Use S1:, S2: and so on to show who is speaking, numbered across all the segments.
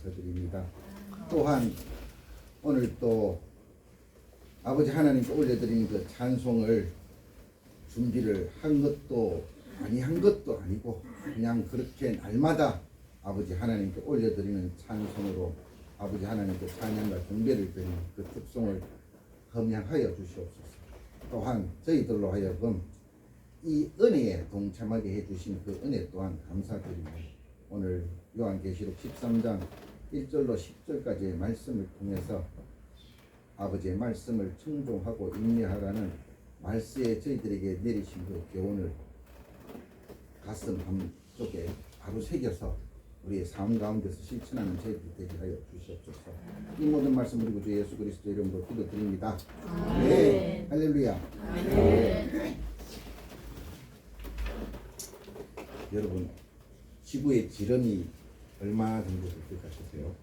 S1: 감사드립니다. 또한 오늘 또 아버지 하나님께 올려드리는 그 찬송을 준비를 한 것도 아니고 그냥 그렇게 날마다 아버지 하나님께 올려드리는 찬송으로 아버지 하나님께 찬양과 경배를 드리는 그 특성을 험양하여 주시옵소서. 또한 저희들로 하여금 이 은혜에 동참하게 해주신 그 은혜 또한 감사드리며 오늘 요한계시록 13장 1절로 10절까지의 말씀을 통해서 아버지의 말씀을 청종하고 인내하라는 말씀에 저희들에게 내리신 그 교훈을 가슴 한쪽에 바로 새겨서 우리의 삶 가운데서 실천하는 저희들 되게 하여 주시옵소서. 이 모든 말씀 우리 구주 예수 그리스도 이름으로 기도드립니다. 네, 할렐루야. 네. 여러분, 지구의 지름이 얼마 정도 될 것 같으세요?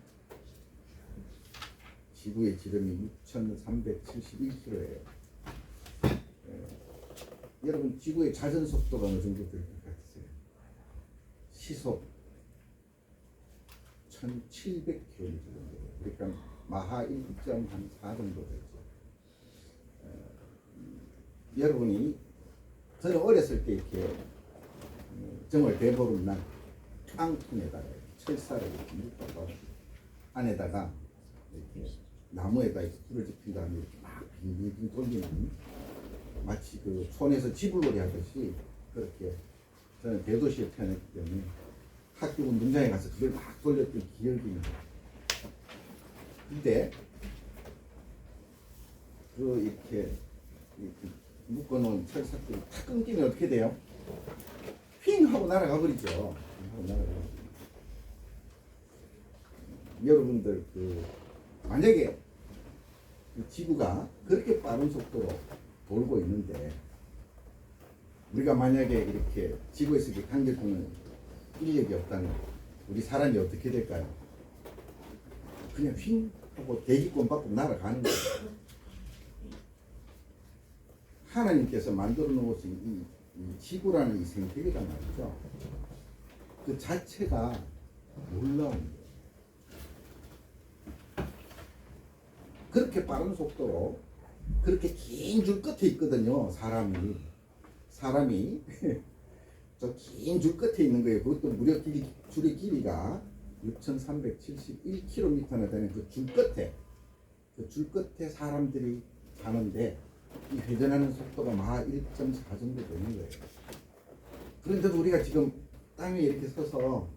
S1: 지구의 지름이 6,371km예요. 여러분, 지구의 자전 속도가 어느 정도 될 것 같으세요? 시속 1,700km 정도. 그러니까 마하 1.4 정도 되죠. 여러분이 저는 어렸을 때 이렇게 정월 대보름날 깡통에다가 철사를 이렇게 묶어서 안에다가 이렇게 나무에다 이렇게 불을 지핀 다음에 이렇게 막 빙빙 돌리는 마치 그 촌에서 지불놀이 하듯이 그렇게 저는 대도시에 태어났기 때문에 학교 운동장에 가서 그걸 막 돌렸던 기억이 나요. 근데 이렇게 묶어놓은 철사들이 탁 끊기면 어떻게 돼요? 휙 하고 날아가 버리죠. 여러분들 만약에 지구가 그렇게 빠른 속도로 돌고 있는데 우리가 만약에 이렇게 지구에서 이렇게 당겨주는 인력이 없다면 우리 사람이 어떻게 될까요? 그냥 휙 하고 대기권 밖으로 날아가는 거예요. 하나님께서 만들어 놓으신 이 지구라는 이 생태계란 말이죠. 그 자체가 놀라운 거예요. 그렇게 빠른 속도로 그렇게 긴 줄 끝에 있거든요. 사람이 저 긴 줄 끝에 있는 거예요. 그것도 무려 줄의 길이가 6,371km나 되는 그 줄 끝에 사람들이 사는데 이 회전하는 속도가 마하 1.4 정도 되는 거예요. 그런데도 우리가 지금 땅 위에 이렇게 서서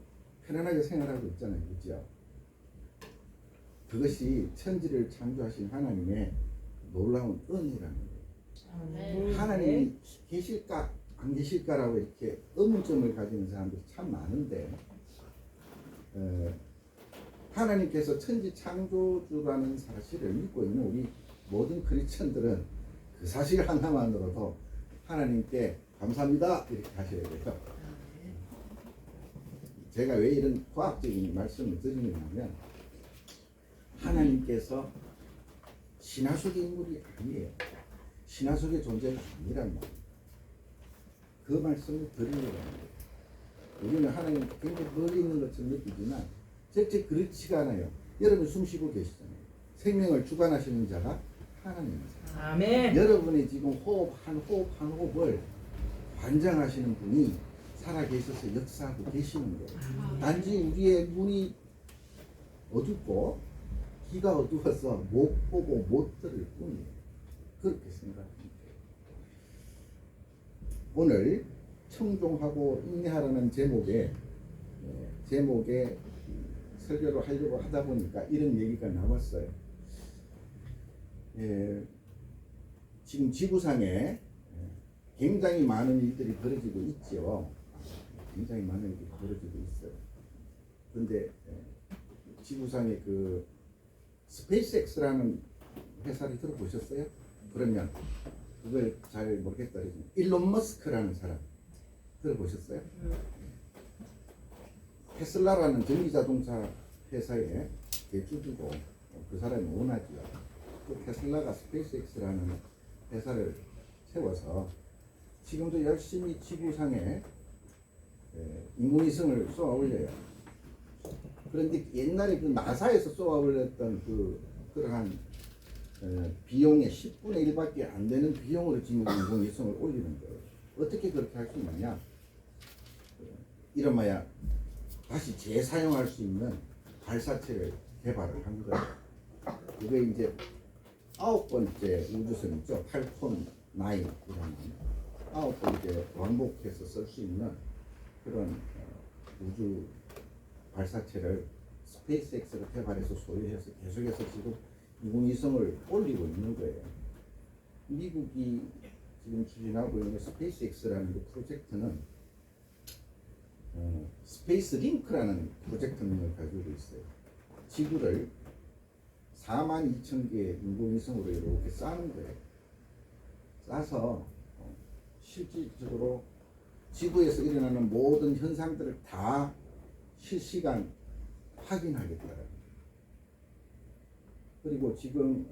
S1: 편안하게 생활하고 있잖아요. 그렇죠? 그것이 천지를 창조하신 하나님의 놀라운 은혜라는 거예요. 하나님이 계실까 안 계실까라고 이렇게 의문점을 가지는 사람들이 참 많은데 하나님께서 천지 창조주라는 사실을 믿고 있는 우리 모든 크리스천들은 그 사실 하나만으로도 하나님께 감사합니다 이렇게 하셔야 돼요. 제가 왜 이런 과학적인 말씀을 드리냐면 하나님께서 신화 속의 인물이 아니에요. 신화 속의 존재가 아니란 말이에요. 그 말씀을 드리려고 합니다. 우리는 하나님 굉장히 멀리 있는 것처럼 느끼지만 절대 그렇지가 않아요. 여러분 숨 쉬고 계시잖아요. 생명을 주관하시는 자가 하나님이세요.
S2: 아멘.
S1: 여러분이 지금 호흡 한 호흡을 관장하시는 분이 살아계셔서 역사하고 계시는 거예요. 단지 우리의 눈이 어둡고 귀가 어두워서 못 보고 못 들을 뿐이에요. 그렇게 생각합니다. 오늘 청종하고 인내하라는 제목의 설교를 하려고 하다 보니까 이런 얘기가 나왔어요. 지금 지구상에 굉장히 많은 일들이 벌어지고 있죠. 굉장히 많은 일들이 벌어지고 있어요. 그런데 지구상에 그 스페이스X라는 회사를 들어보셨어요? 그러면 그걸 잘 모르겠다. 일론 머스크라는 사람 들어보셨어요? 테슬라라는 전기자동차 회사의 대주주고 그 사람이 원하지요. 그 테슬라가 스페이스X라는 회사를 세워서 지금도 열심히 지구상에 인공위성을 쏘아 올려요. 그런데 옛날에 그 나사에서 쏘아 올렸던 그러한 비용의 10분의 1밖에 안 되는 비용으로 지금 인공위성을 올리는 거예요. 어떻게 그렇게 할 수 있느냐? 이름하여 다시 재사용할 수 있는 발사체를 개발을 한 거예요. 그게 이제 9번째 우주선이죠. 팔콘 9이라는 9번째 왕복해서 쓸 수 있는 그런 우주 발사체를 스페이스X가 개발해서 소유해서 계속해서 지금 인공위성을 올리고 있는 거예요. 미국이 지금 추진하고 있는 스페이스X라는 그 프로젝트는 스페이스 링크라는 프로젝트명을 가지고 있어요. 지구를 42,000개의 인공위성으로 이렇게 쌓는 거예요. 싸서 실질적으로 지구에서 일어나는 모든 현상들을 다 실시간 확인하겠다. 그리고 지금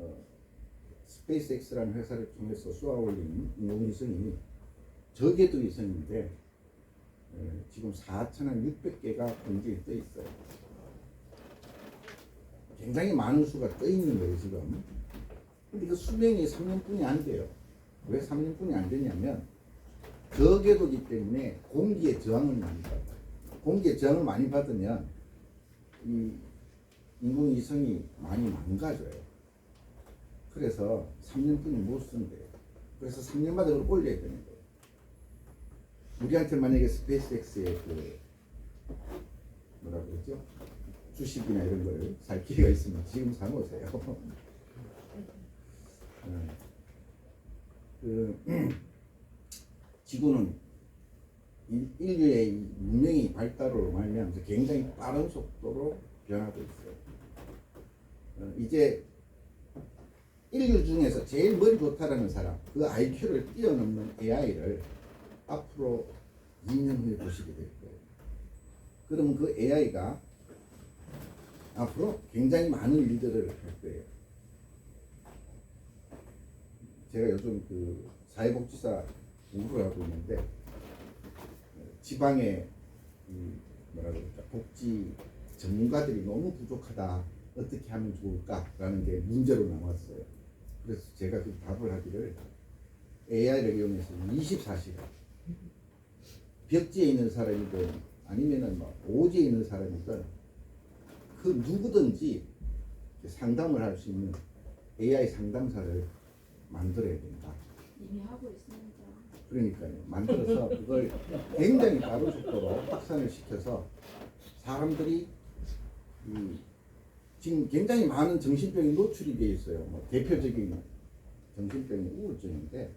S1: 스페이스X라는 회사를 통해서 쏘아 올린 인공위성이 저궤도 위성인데 지금 4,600개가 공중에 떠 있어요. 굉장히 많은 수가 떠 있는 거예요 지금. 근데 그 수명이 3년뿐이 안 돼요. 왜 3년뿐이 안 되냐면 저궤도이기 때문에 공기의 저항을 많이 받아요. 공기의 저항을 많이 받으면 이 인공위성이 많이 망가져요. 그래서 3년뿐이 못 쓴대요. 그래서 3년마다 그걸 올려야 되는 거예요. 우리한테 만약에 스페이스X의 뭐라고 그러죠? 주식이나 이런 걸 살 기회가 있으면 지금 사놓으세요. 지구는 인류의 문명이 발달으로 말미암아서 굉장히 빠른 속도로 변하고 있어요. 이제 인류 중에서 제일 머리 좋다라는 사람, 그 IQ를 뛰어넘는 AI를 앞으로 2년 후에 보시게 될 거예요. 그러면 그 AI가 앞으로 굉장히 많은 일들을 할 거예요. 제가 요즘 그 사회복지사 공부를 하고 있는데 지방에 뭐라고 그럴까 복지 전문가들이 너무 부족하다. 어떻게 하면 좋을까라는 게 문제로 나왔어요. 그래서 제가 그 답을 하기를 AI를 이용해서 24시간 벽지에 있는 사람이든 아니면은 뭐 오지에 있는 사람이든 그 누구든지 상담을 할 수 있는 AI 상담사를 만들어야 된다.
S2: 이미 하고 있습니다.
S1: 그러니까요. 만들어서 그걸 굉장히 빠른 속도로 확산을 시켜서 사람들이 지금 굉장히 많은 정신병이 노출이 되어 있어요. 뭐 대표적인 정신병이 우울증인데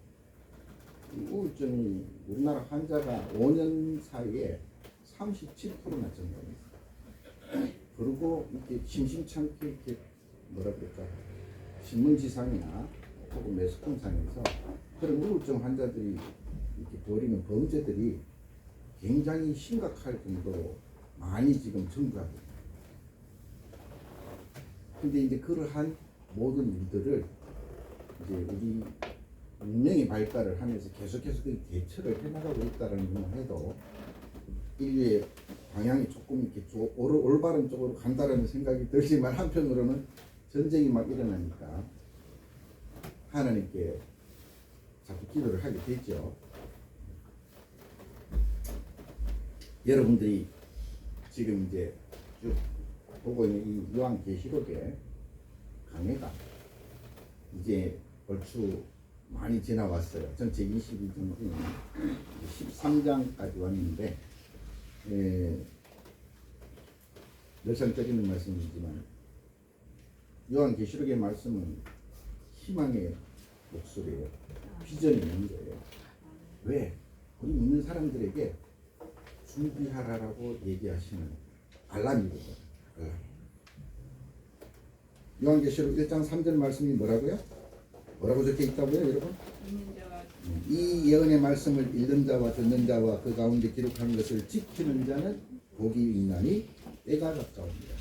S1: 이 우울증이 우리나라 환자가 5년 사이에 37%나 증가했어요. 그리고 이렇게 심심찮게 이렇게 뭐라 그럴까 신문지상이나 혹은 매스컴상에서 그런 우울증 환자들이 이렇게 벌이는 범죄들이 굉장히 심각할 정도로 많이 지금 증가하고 있습니다. 근데 이제 그러한 모든 일들을 이제 우리 문명이 발달을 하면서 계속해서 그 대처를 해나가고 있다는 것만 해도 인류의 방향이 조금 이렇게 올바른 쪽으로 간다는 생각이 들지만 한편으로는 전쟁이 막 일어나니까 하나님께 자꾸 기도를 하게 되죠. 여러분들이 지금 이제 쭉 보고 있는 이 요한계시록의 강해가 이제 얼추 많이 지나왔어요. 전체 22장 중에 13장까지 왔는데 늘상 드리는 말씀이지만 요한계시록의 말씀은 희망의 목소리예요. 비전이 있는 거예요. 왜? 우리 믿는 사람들에게 준비하라라고 얘기하시는 알람이거든요. 알람. 요한계시록 1장 3절 말씀이 뭐라고요? 뭐라고 적혀 있다고요, 여러분? 이 예언의 말씀을 읽는 자와 듣는 자와 그 가운데 기록한 것을 지키는 자는 복이 있나니 때가 가까웁니다.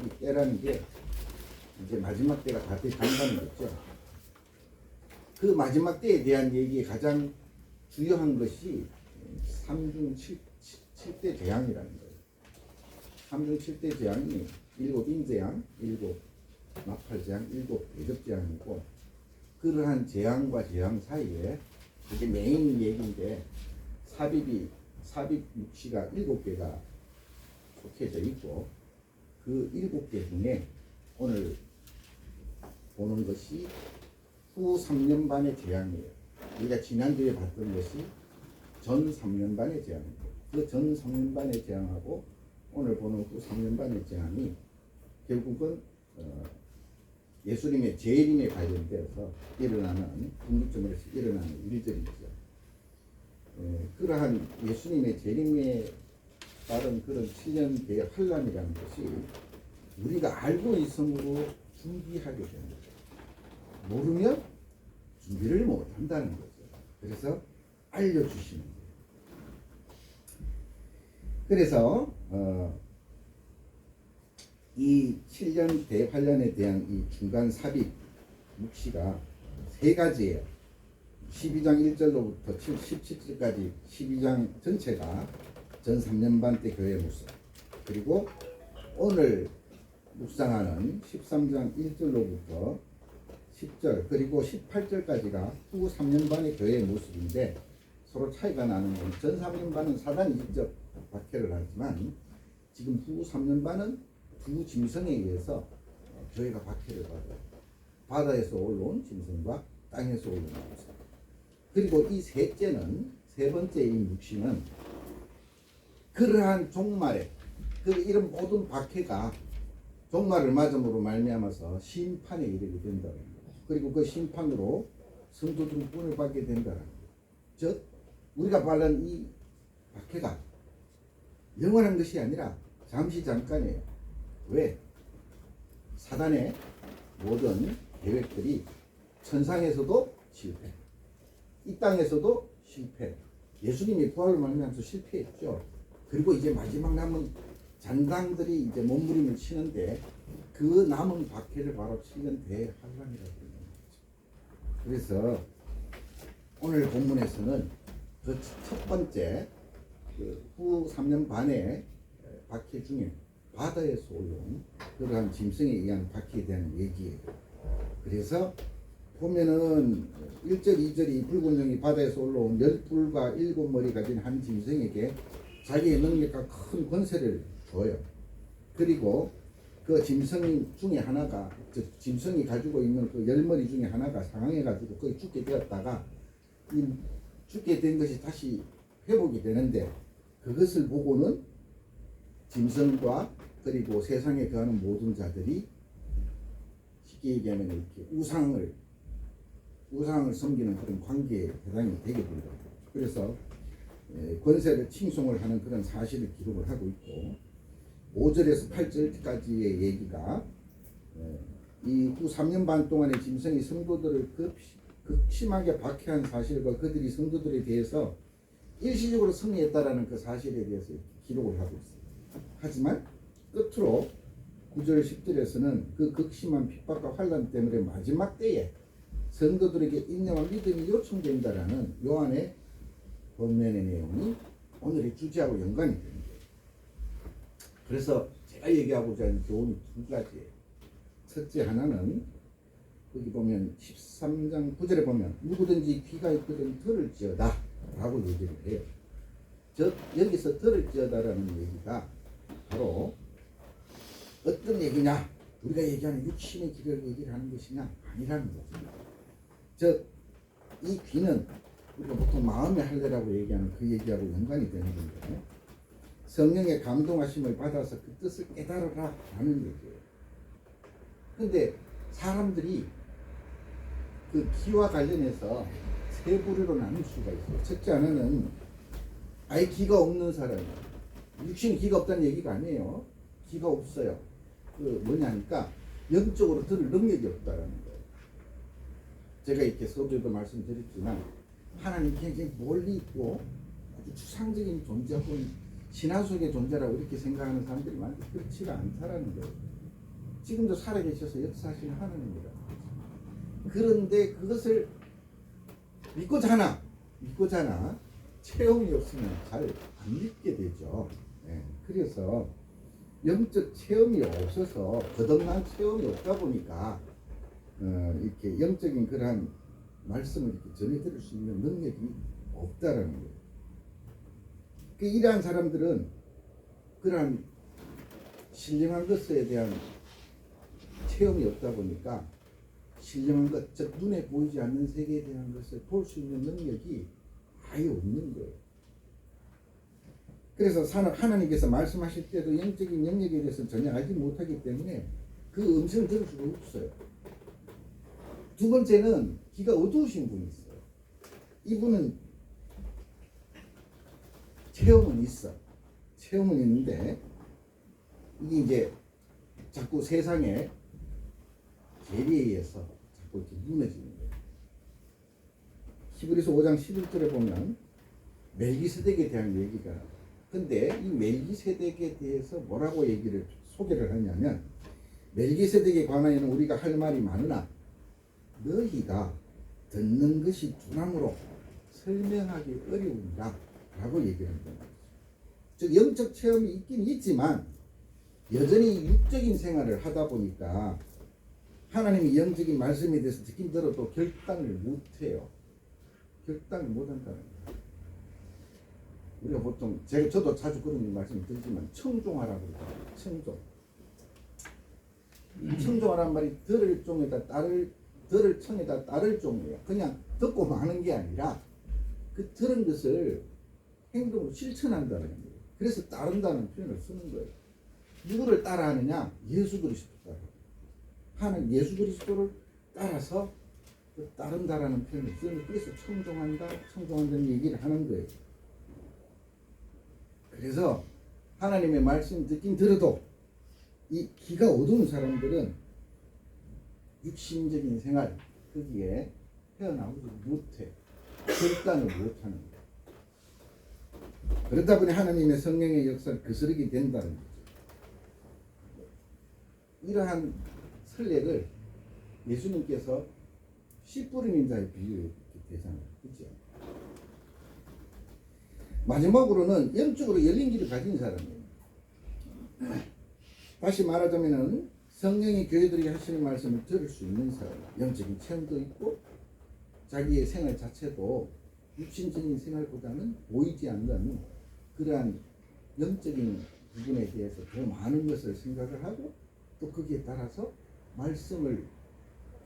S1: 이 때라는 게 이제 마지막 때가 다 돼간다는 거죠. 그 마지막 때에 대한 얘기에 가장 주요한 것이 3중 7대 재앙이라는 거예요. 3중 7대 재앙이 7인재앙, 7나팔재앙, 7대접재앙이고 그러한 재앙과 재앙 사이에 이게 메인 얘기인데 삽입 묵시가 7개가 속해져 있고 그 7개 중에 오늘 보는 것이 후 3년 반의 재앙이에요. 우리가 지난주에 봤던 것이 전 3년 반의 재앙이고 그 전 3년 반의 재앙하고 오늘 보는 후 3년 반의 재앙이 결국은 예수님의 재림에 관련되어서 일어나는 궁극점에서 일어나는 일들이죠. 그러한 예수님의 재림에 따른 그런 7년 대의 환란이라는 것이 우리가 알고 있음으로 준비하게 되는 거죠. 모르면 준비를 못한다는 거죠. 그래서 알려주시는 거예요. 그래서 이 7년 대환란에 대한 이 중간 삽입 묵시가 세 가지예요. 12장 1절로부터 17절까지 12장 전체가 전 3년 반 때 교회의 모습, 그리고 오늘 묵상하는 13장 1절로부터 10절 그리고 18절까지가 후 3년 반의 교회의 모습인데 서로 차이가 나는 건 전 3년 반은 사단이 직접 박해를 하지만 지금 후 3년 반은 두 짐승에 의해서 교회가 박해를 받아요. 바다에서 올라온 짐승과 땅에서 올라온 짐승. 그리고 이 셋째는 세 번째 이 묵시는 그러한 종말에 이런 모든 박해가 종말을 맞음으로 말미암아서 심판에 이르게 된다는 거예요. 그리고 그 심판으로 성도들은 구원을 받게 된다는 거예요. 즉 우리가 받는 이 박해가 영원한 것이 아니라 잠시 잠깐이에요. 왜? 사단의 모든 계획들이 천상에서도 실패, 이 땅에서도 실패, 예수님이 부활을 말미암아서 실패했죠. 그리고 이제 마지막 남은 잔당들이 이제 몸부림을 치는데 그 남은 박해를 바로 7년 대환란이라고 하는 거죠. 그래서 오늘 본문에서는 그 첫 번째 후 3년 반의 박해 중에 바다에서 올라온 그러한 짐승에 의한 박해에 대한 얘기예요. 그래서 보면은 1절 2절이 붉은 영이 바다에서 올라온 10뿔과 7머리 가진 한 짐승에게 자기의 능력과 큰 권세를 줘요. 그리고 그 짐승 중에 하나가 짐승이 가지고 있는 그 10머리 중에 하나가 상하해 가지고 거의 죽게 되었다가 이 죽게 된 것이 다시 회복이 되는데 그것을 보고는 짐승과 그리고 세상에 거하는 모든 자들이 쉽게 얘기하면 이렇게 우상을 섬기는 그런 관계에 해당이 되게 된다. 그래서 권세를 칭송을 하는 그런 사실을 기록을 하고 있고 5절에서 8절까지의 얘기가 이 후 3년 반 동안의 짐승이 성도들을 극심하게 박해한 사실과 그들이 성도들에 대해서 일시적으로 승리했다라는 그 사실에 대해서 기록을 하고 있습니다. 하지만 끝으로 9절 10절에서는 그 극심한 핍박과 환난 때문에 마지막 때에 성도들에게 인내와 믿음이 요청된다라는 요한의 본면의 내용이 오늘의 주제하고 연관이 됩니다. 그래서 제가 얘기하고자 하는 교훈이 두 가지예요. 첫째 하나는 여기 보면 13장 9절에 보면 누구든지 귀가 있거든 들을지어다 라고 얘기를 해요. 즉 여기서 들을지어다라는 얘기가 바로 어떤 얘기냐, 우리가 얘기하는 육신의 귀를 얘기를 하는 것이냐 아니라는 거죠. 즉 이 귀는 우리가 보통 마음의 할례라고 얘기하는 그 얘기하고 연관이 되는 건데 성령의 감동하심을 받아서 그 뜻을 깨달아라 라는 얘기예요. 근데 사람들이 그 귀와 관련해서 세 부류로 나눌 수가 있어요. 첫째 하나는 아예 귀가 없는 사람이에요. 육신 귀가 없다는 얘기가 아니에요. 귀가 없어요. 그 뭐냐니까 영적으로 들을 능력이 없다라는 거예요. 제가 이렇게 서두에도 말씀드렸지만 하나님 굉장히 멀리 있고 아주 추상적인 존재고 신화 속의 존재라고 이렇게 생각하는 사람들이 많은데 그렇지가 않다라는 거예요. 지금도 살아계셔서 역사하시는 하나님입니다. 그런데 그것을 믿고자나 체험이 없으면 잘 안 믿게 되죠. 네. 그래서 영적 체험이 없어서 거듭난 체험이 없다 보니까 이렇게 영적인 그러한 말씀을 이렇게 전해 들을 수 있는 능력이 없다라는 거예요. 이러한 사람들은 그러한 신령한 것에 대한 체험이 없다 보니까 신령한 것, 즉 눈에 보이지 않는 세계에 대한 것을 볼 수 있는 능력이 아예 없는 거예요. 그래서 하나님께서 말씀하실 때도 영적인 영역에 대해서 전혀 알지 못하기 때문에 그 음성을 들을 수가 없어요. 두 번째는 귀가 어두우신 분이 있어요. 이분은 체험은 있어. 체험은 있는데 이게 이제 자꾸 세상의 재리에 의해서 자꾸 이렇게 무너지는 거예요. 히브리서 5장 11절에 보면 멜기세덱에 대한 얘기가, 근데 이 멜기세덱에 대해서 뭐라고 소개를 하냐면, 멜기세덱에 관하여는 우리가 할 말이 많으나 너희가 듣는 것이 둔함으로 설명하기 어려운다 라고 얘기를 합니다. 즉 영적 체험이 있긴 있지만 여전히 육적인 생활을 하다 보니까 하나님이 영적인 말씀에 대해서 듣긴 들어도 결단을 못해요. 결단을 못한다는 거예요. 우리가 보통 저도 자주 그런 말씀을 드리지만 청종하라고 그러잖아요. 청종. 청종하란 말이 들을 종에다 들을 청에다 따를 종이에요. 그냥 듣고 마는 게 아니라 그 들은 것을 행동으로 실천한다는 거예요. 그래서 따른다는 표현을 쓰는 거예요. 누구를 따라하느냐? 예수 그리스도 따라. 하나님 예수 그리스도를 따라서 따른다라는 표현을 쓰는, 그래서 청종한다는 얘기를 하는 거예요. 그래서 하나님의 말씀 듣긴 들어도 이 귀가 어두운 사람들은 육신적인 생활 거기에 헤어나오지 못해. 결단을 못하는 거예요. 그러다 보니 하나님의 성령의 역사를 거스르게 된다는 거죠. 이러한 설례를 예수님께서 씨 뿌리는 자에 비유했게 되잖아요. 그렇죠? 마지막으로는 영적으로 열린 길을 가진 사람이에요. 다시 말하자면은 성령이 교회들이 하시는 말씀을 들을 수 있는 사람, 영적인 체험도 있고 자기의 생활 자체도 육신적인 생활보다는 보이지 않는 그러한 영적인 부분에 대해서 더 많은 것을 생각을 하고 또 거기에 따라서 말씀을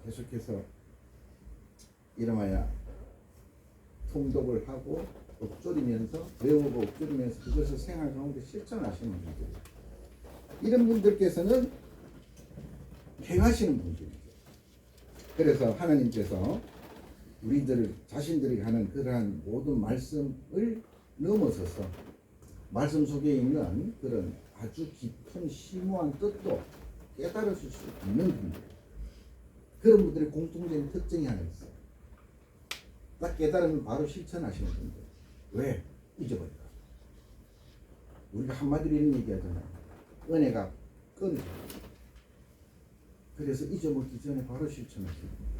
S1: 계속해서 이름하여 통독을 하고 읊조리면서 외우고 읊조리면서 그것을 생활 가운데 실천하시는 분들이에요. 이런 분들께서는 행하시는 분들이죠. 그래서 하나님께서 자신들이 하는 그러한 모든 말씀을 넘어서서 말씀 속에 있는 그런 아주 깊은 심오한 뜻도 깨달으실 수 있는 분들, 그런 분들의 공통적인 특징이 하나 있어요. 딱 깨달으면 바로 실천하시는 분들. 왜? 잊어버릴까? 우리가 한마디로 이런 얘기하잖아요. 은혜가 끊어져. 그래서 잊어먹기 전에 바로 실천하시는 분들.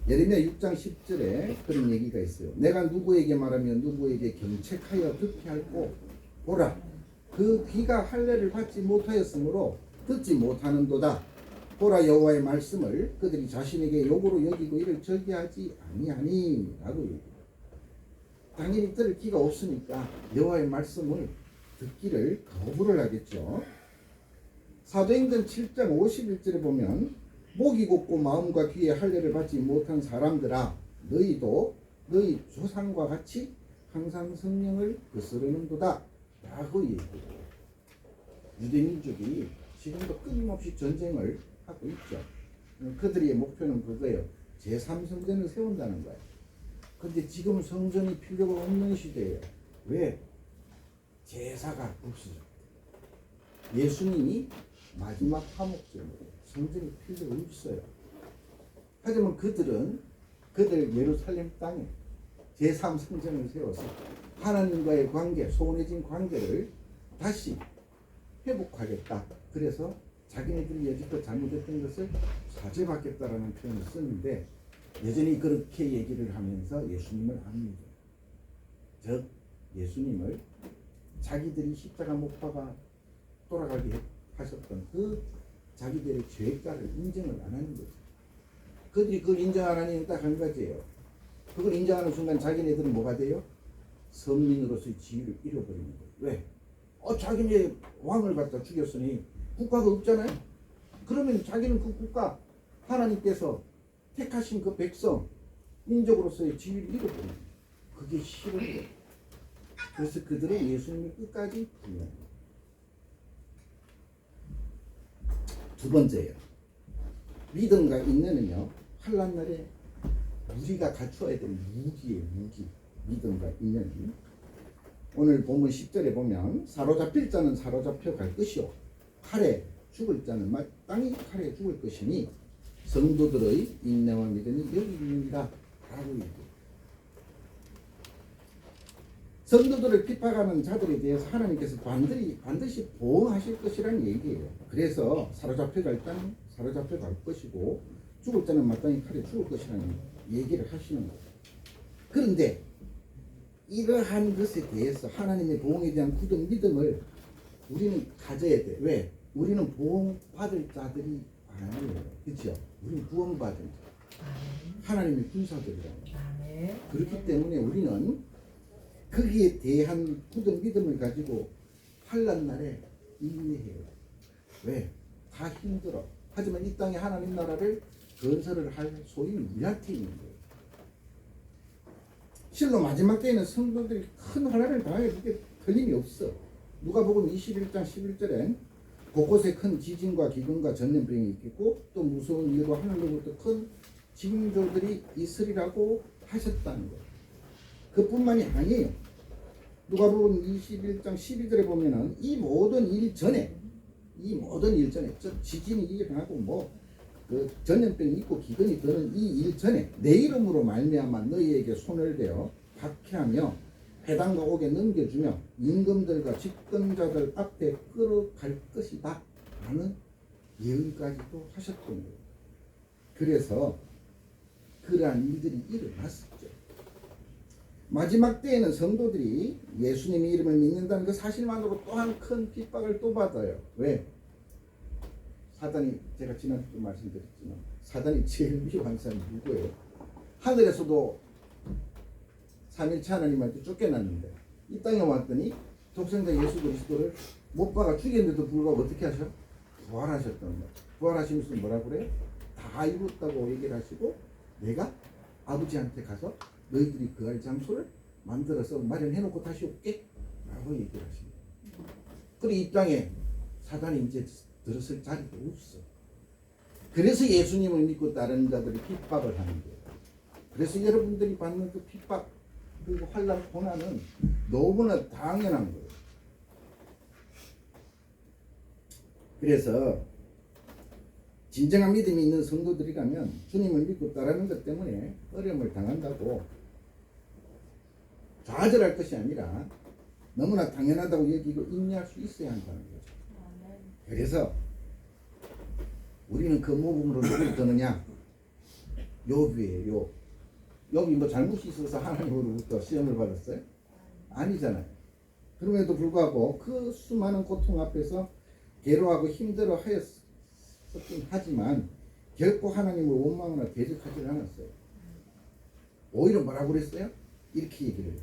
S1: 예레미야 6장 10절에 그런 얘기가 있어요. 내가 누구에게 말하면 누구에게 경책하여 듣게 할고 보라, 그 귀가 할례를 받지 못하였으므로 듣지 못하는도다. 보라, 여호와의 말씀을 그들이 자신에게 욕으로 여기고 이를 절개하지 아니하니 라고 얘기해요. 당연히 들을 귀가 없으니까 여호와의 말씀을 듣기를 거부를 하겠죠. 사도행전 7장 51절에 보면 목이 곱고 마음과 귀에 할례를 받지 못한 사람들아, 너희도 너희 조상과 같이 항상 성령을 거스르는도다 라고 얘기해요. 유대민족이 지금도 끊임없이 전쟁을 하고 있죠. 그들의 목표는 그거예요. 제3성전을 세운다는 거예요. 근데 지금 성전이 필요가 없는 시대예요. 왜? 제사가 없어졌대. 예수님이 마지막 화목제물이에요. 성전이 필요 없어요. 하지만 그들 예루살렘 땅에 제3성전을 세워서 하나님과의 관계, 소원해진 관계를 다시 회복하겠다. 그래서 자기네들이 여지껏 잘못했던 것을 사죄받겠다라는 표현을 쓰는데, 여전히 그렇게 얘기를 하면서 예수님을 합니다. 즉 예수님을 자기들이 십자가 못 박아 돌아가게 하셨던 그 자기들의 죄가를 인정을 안 하는 거죠. 그들이 그걸 인정 안 하니 딱 한 가지예요. 그걸 인정하는 순간 자기네들은 뭐가 돼요? 선민으로서의 지위를 잃어버리는 거예요. 왜? 자기네 왕을 갖다 죽였으니 국가가 없잖아요. 그러면 자기는 그 국가, 하나님께서 택하신 그 백성, 민족으로서의 지위를 잃어버리는 거예요. 그게 싫은 거예요. 그래서 그들은 예수님을 끝까지 부인해요. 두 번째예요. 믿음과 인내는요, 환난 날에 우리가 갖추어야 될 무기예요. 무기. 믿음과 인내는. 오늘 본문 10절에 보면 사로잡힐 자는 사로잡혀 갈 것이요 칼에 죽을 자는 마땅히 칼에 죽을 것이니 성도들의 인내와 믿음이 여기 있느니라 라고 얘기해요. 성도들을 핍박하는 자들에 대해서 하나님께서 반드시 보호하실 것이라는 얘기예요. 그래서 사로잡혀 갈 자는 사로잡혀 갈 것이고 죽을 자는 마땅히 칼에 죽을 것이라는 얘기를 하시는 거예요. 그런데 이러한 것에 대해서 하나님의 보응에 대한 굳은 믿음을 우리는 가져야 돼. 왜? 우리는 보응받을 자들이 아니에요. 그렇죠? 우리는 구원받은 자. 하나님의 군사들이라는 거예요. 그렇기 때문에 우리는 거기에 대한 굳은 믿음을 가지고 환난 날에 인내해요. 왜? 다 힘들어. 하지만 이 땅에 하나님 나라를 건설을 할 소위 우리한테 있는 거예요. 실로 마지막 때에는 성도들이 큰 환난을 당해 그게 틀림이 없어. 누가복음 21장 11절엔 곳곳에 큰 지진과 기근과 전염병이 있겠고 또 무서운 이유로 하늘로부터 큰 징조들이 있으리라고 하셨다는 거예요. 그뿐만이 아니에요. 누가복음 21장 12절에 보면은 이 모든 일 전에 지진이 일어나고 그 전염병이 있고 기근이 드는 이 일 전에 내 이름으로 말미암아 너희에게 손을 대어 박해하며 회당과 옥에 넘겨주며 임금들과 집권자들 앞에 끌어갈 것이다 라는 예언까지도 하셨던 거예요. 그래서 그러한 일들이 일어났었죠. 마지막 때에는 성도들이 예수님의 이름을 믿는다는 그 사실만으로 또한 큰 핍박을 또 받아요. 왜? 사단이, 제가 지난주도 말씀드렸지만 사단이 제일 미워하는 사람이 누구예요? 하늘에서도 삼일체 하나님한테 쫓겨났는데 이 땅에 왔더니 독생자 예수 그리스도를 못 박아 죽였는데도 불구하고 어떻게 하셔? 부활하셨던 거예요. 부활하시면서 뭐라 그래요? 다 이뤘다고 얘기를 하시고 내가 아버지한테 가서 너희들이 그할 장소를 만들어서 마련해놓고 다시 올게 라고 얘기를 하십니다. 그리고 이 땅에 사단이 이제 들어설 자리도 없어. 그래서 예수님을 믿고 다른 자들이 핍박을 하는 거예요. 그래서 여러분들이 받는 그 핍박 그리고 환난 고난은 너무나 당연한 거예요. 그래서 진정한 믿음이 있는 성도들이라면 주님을 믿고 따르는 것 때문에 어려움을 당한다고 좌절할 것이 아니라 너무나 당연하다고 여기고 인내할 수 있어야 한다는 거죠. 그래서 우리는 그 모범으로 누구를 드느냐? 욥이에요. 욥이 잘못이 있어서 하나님으로부터 시험을 받았어요? 아니잖아요. 그럼에도 불구하고 그 수많은 고통 앞에서 괴로워하고 힘들어 하였었긴 하지만 결코 하나님을 원망하거나 대적하지 않았어요. 오히려 뭐라고 그랬어요? 이렇게 얘기를 해요.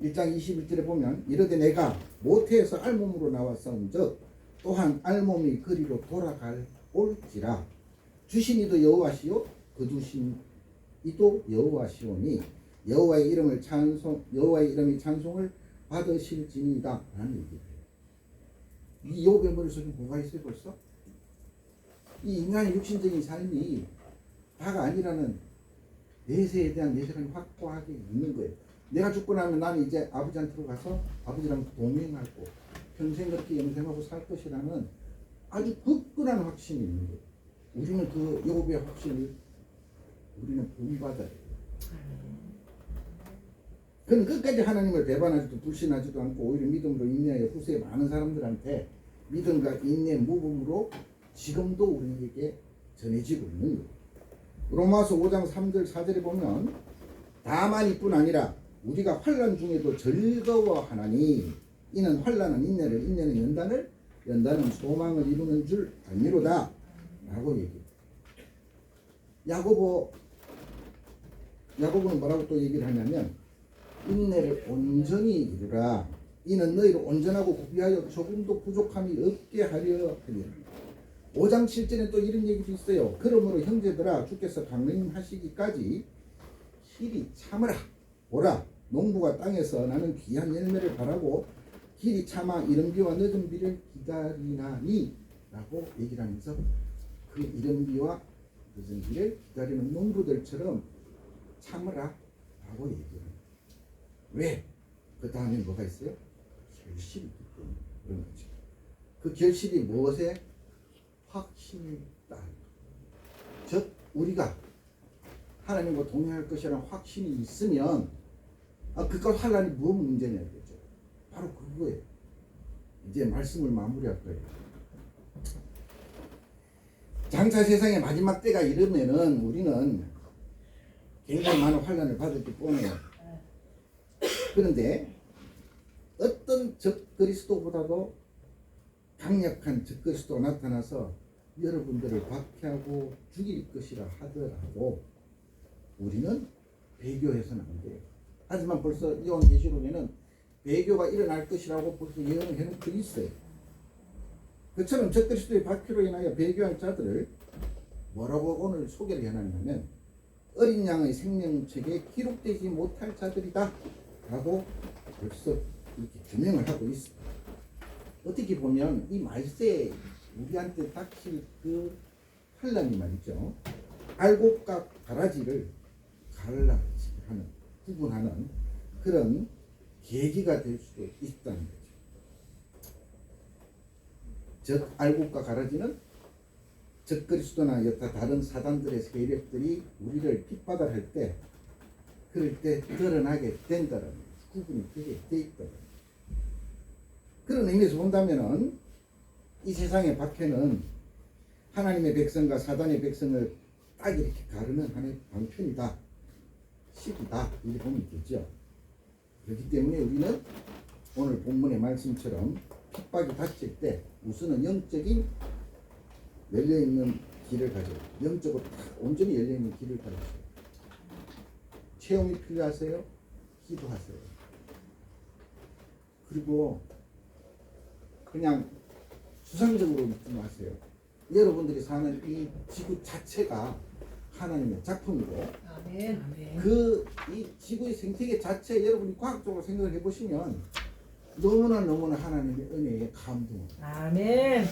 S1: 1장 21절에 보면 이르되 내가 모태에서 알몸으로 나왔사온즉 또한 알몸이 그리로 돌아갈 올지라 주신 이도 여호와시요 거두신 이도 여호와시오니 여호와의 이름이 찬송을 받으실지니이다 라는 얘기예요. 이 욥의 머릿속에 뭐가 있어요 벌써? 이 인간의 육신적인 삶이 다가 아니라는 내세에 대한 내세관이 확고하게 있는 거예요. 내가 죽고 나면 나는 이제 아버지한테로 가서 아버지랑 동행할 거 평생 그렇게 영생하고 살 것이라는 아주 굳건한 확신이 있는 거예요. 우리는 그 욥의 확신을 우리는 본받아야 돼요. 그는 끝까지 하나님을 배반하지도 불신하지도 않고 오히려 믿음으로 인내하여 후세에 많은 사람들한테 믿음과 인내 모범으로 지금도 우리에게 전해지고 있는 거예요. 로마서 5장 3절 4절에 보면 다만 이뿐 아니라 우리가 환난 중에도 즐거워하나니 이는 환난은 인내를 인내는 연단을 연단은 소망을 이루는 줄 아니로다 라고 얘기해요. 야고보는 뭐라고 또 얘기를 하냐면 인내를 온전히 이루라. 이는 너희를 온전하고 구비하여 조금도 부족함이 없게 하려 하리라. 5장 7절에 또 이런 얘기도 있어요. 그러므로 형제들아 주께서 강림하시기까지 길이 참으라. 보라 농부가 땅에서 나는 귀한 열매를 바라고 길이 참아 이른 비와 늦은 비를 기다리나니 라고 얘기를 하면서 그 이른 비와 늦은 비를 기다리는 농부들처럼 참으라 라고 얘기를 합니다. 왜? 그 다음에 뭐가 있어요? 결실이 있기 때문에 그런 거죠. 그 결실이 무엇에? 확신이 있다. 즉 우리가 하나님과 동행할 것이라는 확신이 있으면 그걸 하려니 뭐 문제냐겠죠. 바로 그거예요. 이제 말씀을 마무리할 거예요. 장차 세상의 마지막 때가 이르면은 우리는 굉장히 많은 환난을 받을 게 뻔해요. 그런데 어떤 적그리스도보다도 강력한 적그리스도가 나타나서 여러분들을 박해하고 죽일 것이라 하더라도 우리는 배교해서는 안 돼요. 하지만 벌써 요한계시록에는 배교가 일어날 것이라고 벌써 예언을 해놓고 있어요. 그처럼 적그리스도의 박해로 인하여 배교할 자들을 뭐라고 오늘 소개를 해놨냐면 어린 양의 생명책에 기록되지 못할 자들이다 라고 벌써 이렇게 규명을 하고 있습니다. 어떻게 보면 이 말세에 우리한테 닥칠 그 환난이 말이죠. 알곡과 가라지를 갈라치는 구분하는 그런 계기가 될 수도 있다는 거죠. 즉 알곡과 가라지는 적그리스도나 여타 다른 사단들의 세력들이 우리를 핍박을 할 때 그럴 때 드러나게 된다는 구분이 되게 돼 있다는 거죠. 그런 의미에서 본다면은 이 세상의 박해는 하나님의 백성과 사단의 백성을 딱 이렇게 가르는 하나의 방편이다, 시기다 이렇게 보면 되죠. 그렇기 때문에 우리는 오늘 본문의 말씀처럼 핍박이 닥칠 때 우선은 영적인 열려있는 길을 가져요. 영적으로 온전히 열려있는 길을 가져요. 체험이 필요하세요? 기도하세요. 그리고 그냥 수상적으로 믿지 마세요. 여러분들이 사는 이 지구 자체가 하나님의 작품이고
S3: 아멘.
S1: 이 지구의 생태계 자체 여러분이 과학적으로 생각을 해보시면 너무나 하나님의 은혜에 감동.
S3: 아멘.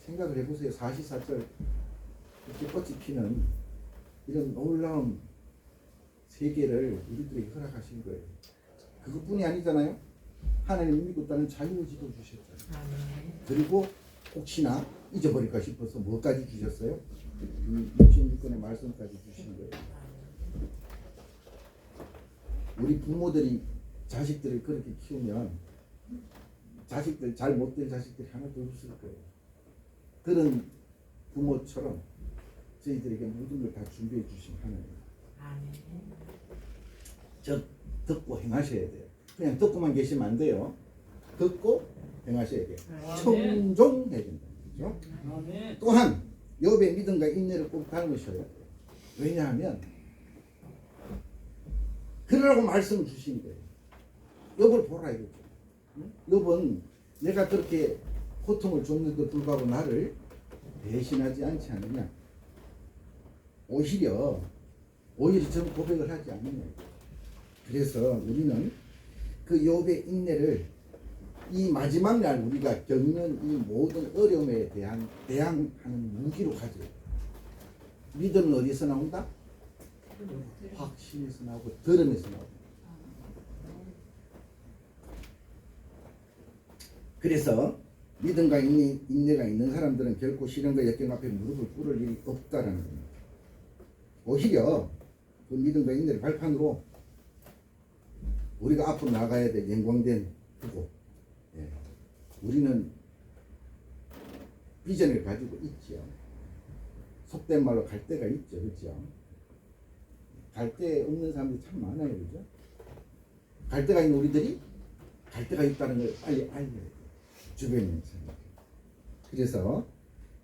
S1: 생각을 해보세요. 44절 이렇게 꽃이 피는 이런 놀라운 세계를 우리들에게 허락하신 거예요. 그것뿐이 아니잖아요. 하나님 믿고 있다는 자유의지도 주셨잖아요.
S3: 아멘.
S1: 그리고 혹시나 잊어버릴까 싶어서 뭐까지 주셨어요? 이 66권의 말씀까지 주신 거예요. 우리 부모들이 자식들을 그렇게 키우면 자식들 잘 못될 자식들이 하나도 없을 거예요. 그런 부모처럼 저희들에게 모든 걸 다 준비해 주신 하나님.
S3: 아멘.
S1: 저 듣고 행하셔야 돼요. 그냥 듣고만 계시면 안 돼요. 듣고 행하셔야 돼요. 청종해야 된다. 그렇죠? 또한 욥의 믿음과 인내를 꼭 닮으셔야 돼요. 왜냐하면 그러라고 말씀을 주신 거예요. 욥을 보라 이거죠. 욥은 내가 그렇게 고통을 줬는데도 불구하고 나를 배신하지 않지 않느냐. 오히려 전 고백을 하지 않느냐. 그래서 우리는 그 욥의 인내를 이 마지막 날 우리가 겪는 이 모든 어려움에 대항하는 무기로 가져요. 믿음은 어디서 나온다? 확신에서 나오고 들음에서 나오고. 그래서 믿음과 인내가 있는 사람들은 결코 시련과 역경 앞에 무릎을 꿇을 일이 없다라는 겁니다. 오히려 그 믿음과 인내를 발판으로 우리가 앞으로 나가야 될 영광된 그곳, 우리는 비전을 가지고 있죠. 속된 말로 갈 데가 있죠, 그렇죠? 갈 데 없는 사람들이 참 많아요, 그렇죠? 갈 데가 있는 우리들이 갈 데가 있다는 걸 빨리 알려야 돼요. 주변에 있는 사람들. 그래서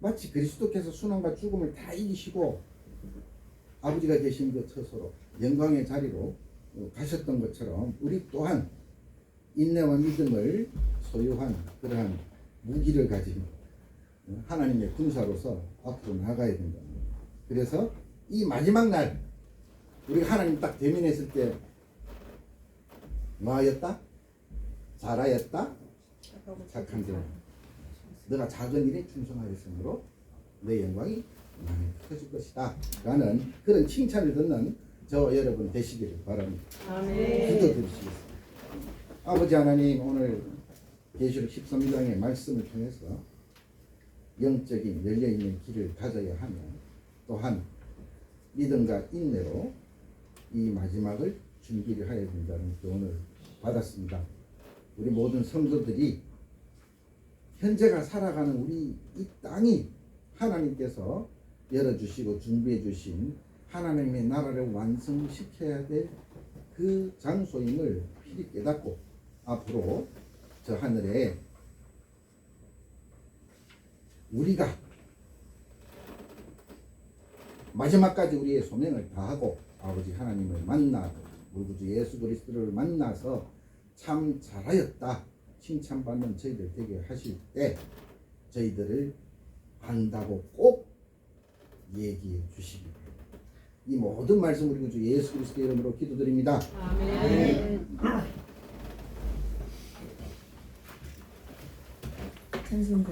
S1: 마치 그리스도께서 순환과 죽음을 다 이기시고 아버지가 계신 그 처소로 영광의 자리로 가셨던 것처럼 우리 또한 인내와 믿음을 소유한 그러한 무기를 가진 하나님의 군사로서 앞으로 나가야 된다. 그래서 이 마지막 날 우리가 하나님 딱 대면했을 때 뭐하였다? 잘하였다? 착한 자. 너가 작은 일에 충성하였으므로 내 영광이 많이 커질 것이다 라는 그런 칭찬을 듣는 저 여러분 되시기를 바랍니다.
S3: 아멘.
S1: 기도드리시겠습니다. 아버지 하나님, 오늘 계시록 13장의 말씀을 통해서 영적인 열려있는 길을 가져야 하며 또한 믿음과 인내로 이 마지막을 준비를 해야 된다는 교훈을 받았습니다. 우리 모든 성도들이 현재가 살아가는 우리 이 땅이 하나님께서 열어주시고 준비해 주신 하나님의 나라를 완성시켜야 될 그 장소임을 필히 깨닫고 앞으로 저 하늘에 우리가 마지막까지 우리의 소명을 다하고 아버지 하나님을 만나고 우리 구주 예수 그리스도를 만나서 참 잘하였다 칭찬받는 저희들 되게 하실 때 저희들을 안다고 꼭 얘기해 주시기 바랍니다. 이 모든 말씀 우리 구주 예수 그리스도 이름으로 기도드립니다.
S3: 아멘.
S4: 찬송가